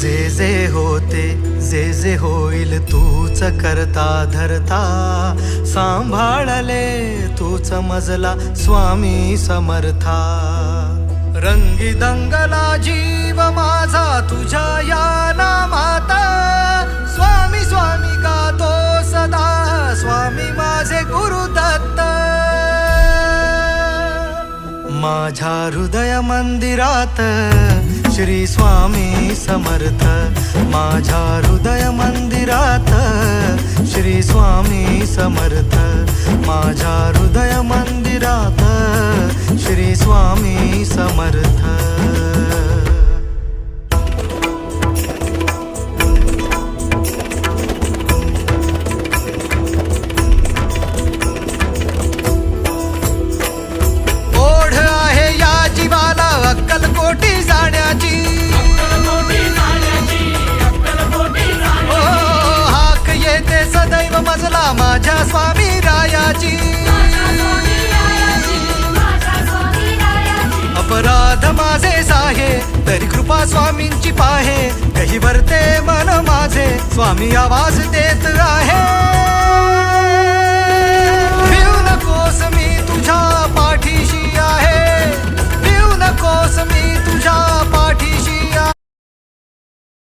जे जे होते जे जे होईल तूच करता धरता, सांभाळले तूच मजला स्वामी समर्था. रंगी दंगला जीव माझा तुझ्या या नामात, स्वामी स्वामी गातो सदा, स्वामी माझे गुरुदत्त. माझ्या हृदय मंदिरात श्री स्वामी समर्थ, माझ्या हृदय मंदिरात श्री स्वामी समर्थ, माझ्या हृदय मंदिरात श्री स्वामी समर्थ. ओढ आहे या जीवाला अक्कलकोटी जाण्याची, हाक येते सदैव मजला माझ्या स्वामी रायाची. अपराध माझे साहे तरी कृपा स्वामींची पाहे, कही भरते मन माझे स्वामी आवाज देत आहे.